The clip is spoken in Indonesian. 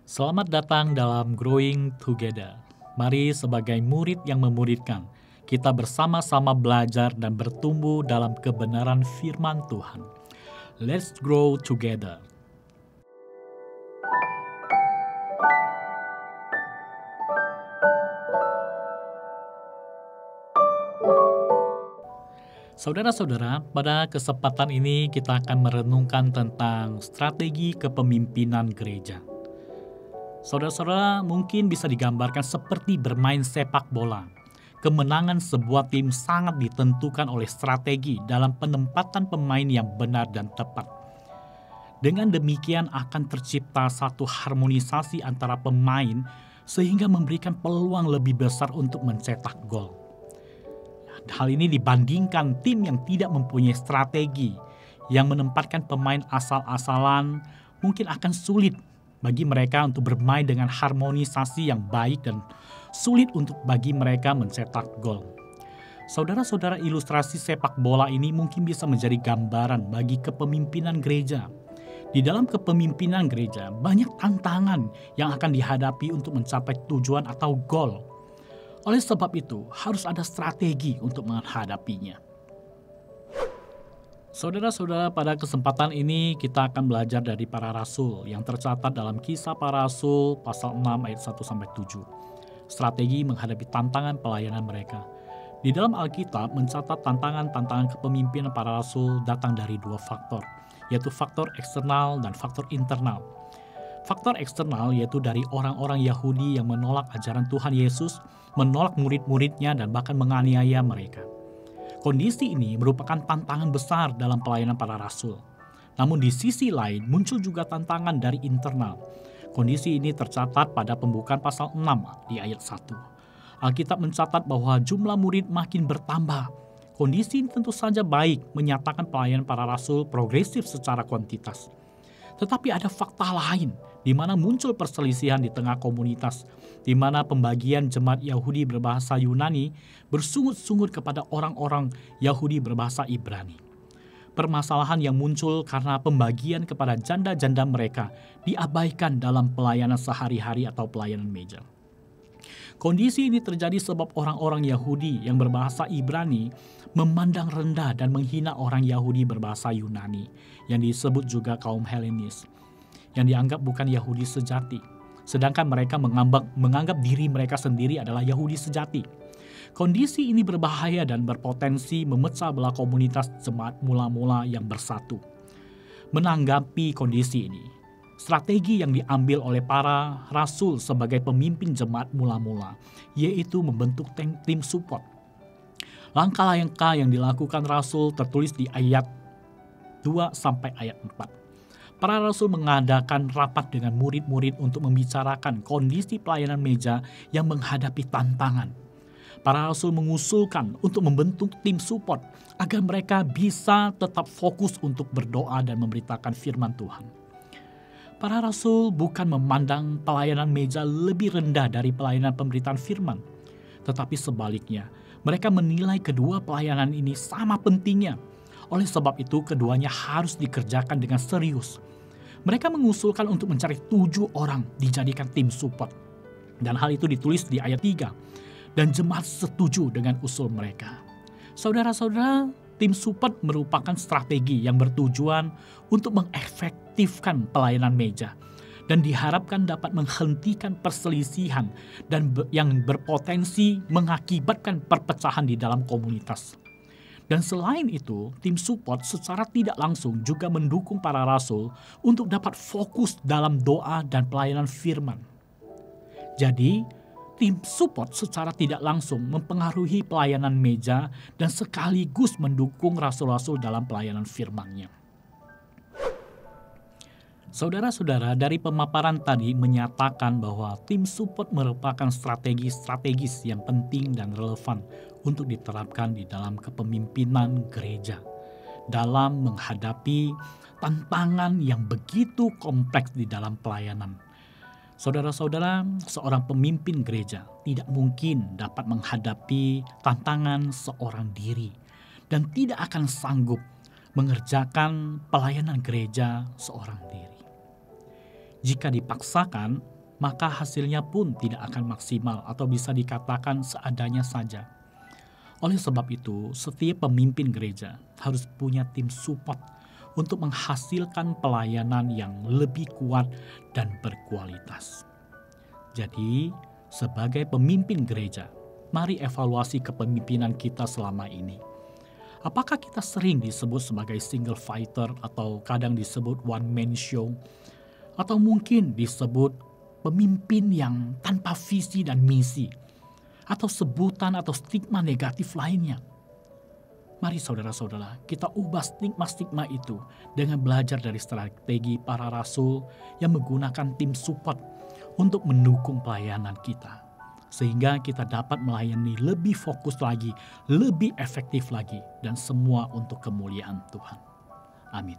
Selamat datang dalam Growing Together. Mari sebagai murid yang memuridkan, kita bersama-sama belajar dan bertumbuh dalam kebenaran firman Tuhan. Let's grow together. Saudara-saudara, pada kesempatan ini kita akan merenungkan tentang strategi kepemimpinan gereja. Saudara-saudara, mungkin bisa digambarkan seperti bermain sepak bola. Kemenangan sebuah tim sangat ditentukan oleh strategi dalam penempatan pemain yang benar dan tepat. Dengan demikian akan tercipta satu harmonisasi antara pemain sehingga memberikan peluang lebih besar untuk mencetak gol. Hal ini dibandingkan tim yang tidak mempunyai strategi, yang menempatkan pemain asal-asalan mungkin akan sulit bagi mereka untuk bermain dengan harmonisasi yang baik dan sulit untuk bagi mereka mencetak gol. Saudara-saudara, ilustrasi sepak bola ini mungkin bisa menjadi gambaran bagi kepemimpinan gereja. Di dalam kepemimpinan gereja, banyak tantangan yang akan dihadapi untuk mencapai tujuan atau gol. Oleh sebab itu, harus ada strategi untuk menghadapinya. Saudara-saudara, pada kesempatan ini kita akan belajar dari para rasul yang tercatat dalam Kisah Para Rasul pasal 6 ayat 1-7. Strategi menghadapi tantangan pelayanan mereka. Di dalam Alkitab mencatat tantangan-tantangan kepemimpinan para rasul datang dari dua faktor, yaitu faktor eksternal dan faktor internal. Faktor eksternal yaitu dari orang-orang Yahudi yang menolak ajaran Tuhan Yesus, menolak murid-muridnya dan bahkan menganiaya mereka. Kondisi ini merupakan tantangan besar dalam pelayanan para rasul. Namun di sisi lain muncul juga tantangan dari internal. Kondisi ini tercatat pada pembukaan pasal 6 di ayat 1. Alkitab mencatat bahwa jumlah murid makin bertambah. Kondisi ini tentu saja baik, menyatakan pelayanan para rasul progresif secara kuantitas. Tetapi ada fakta lain di mana muncul perselisihan di tengah komunitas, di mana pembagian jemaat Yahudi berbahasa Yunani bersungut-sungut kepada orang-orang Yahudi berbahasa Ibrani. Permasalahan yang muncul karena pembagian kepada janda-janda mereka diabaikan dalam pelayanan sehari-hari atau pelayanan meja. Kondisi ini terjadi sebab orang-orang Yahudi yang berbahasa Ibrani memandang rendah dan menghina orang Yahudi berbahasa Yunani, yang disebut juga kaum Helenis, yang dianggap bukan Yahudi sejati. Sedangkan mereka menganggap diri mereka sendiri adalah Yahudi sejati. Kondisi ini berbahaya dan berpotensi memecah belah komunitas jemaat mula-mula yang bersatu. Menanggapi kondisi ini, strategi yang diambil oleh para rasul sebagai pemimpin jemaat mula-mula, yaitu membentuk tim support. Langkah-langkah yang dilakukan rasul tertulis di ayat 2 sampai ayat 4. Para rasul mengadakan rapat dengan murid-murid untuk membicarakan kondisi pelayanan meja yang menghadapi tantangan. Para rasul mengusulkan untuk membentuk tim support agar mereka bisa tetap fokus untuk berdoa dan memberitakan firman Tuhan. Para rasul bukan memandang pelayanan meja lebih rendah dari pelayanan pemberitaan firman, tetapi sebaliknya, mereka menilai kedua pelayanan ini sama pentingnya. Oleh sebab itu, keduanya harus dikerjakan dengan serius. Mereka mengusulkan untuk mencari 7 orang dijadikan tim support. Dan hal itu ditulis di ayat 3. Dan jemaat setuju dengan usul mereka. Saudara-saudara, tim support merupakan strategi yang bertujuan untuk mengefektifkan pelayanan meja dan diharapkan dapat menghentikan perselisihan dan yang berpotensi mengakibatkan perpecahan di dalam komunitas. Dan selain itu, tim support secara tidak langsung juga mendukung para rasul untuk dapat fokus dalam doa dan pelayanan firman. Jadi, tim support secara tidak langsung mempengaruhi pelayanan meja dan sekaligus mendukung rasul-rasul dalam pelayanan firman-Nya. Saudara-saudara, dari pemaparan tadi menyatakan bahwa tim support merupakan strategi strategis yang penting dan relevan untuk diterapkan di dalam kepemimpinan gereja dalam menghadapi tantangan yang begitu kompleks di dalam pelayanan. Saudara-saudara, seorang pemimpin gereja tidak mungkin dapat menghadapi tantangan seorang diri dan tidak akan sanggup mengerjakan pelayanan gereja seorang diri. Jika dipaksakan, maka hasilnya pun tidak akan maksimal atau bisa dikatakan seadanya saja. Oleh sebab itu, setiap pemimpin gereja harus punya tim support untuk menghasilkan pelayanan yang lebih kuat dan berkualitas. Jadi, sebagai pemimpin gereja, mari evaluasi kepemimpinan kita selama ini. Apakah kita sering disebut sebagai single fighter atau kadang disebut one man show? Atau mungkin disebut pemimpin yang tanpa visi dan misi, atau sebutan atau stigma negatif lainnya. Mari saudara-saudara, kita ubah stigma-stigma itu dengan belajar dari strategi para rasul yang menggunakan tim support untuk mendukung pelayanan kita. Sehingga kita dapat melayani lebih fokus lagi, lebih efektif lagi, dan semua untuk kemuliaan Tuhan. Amin.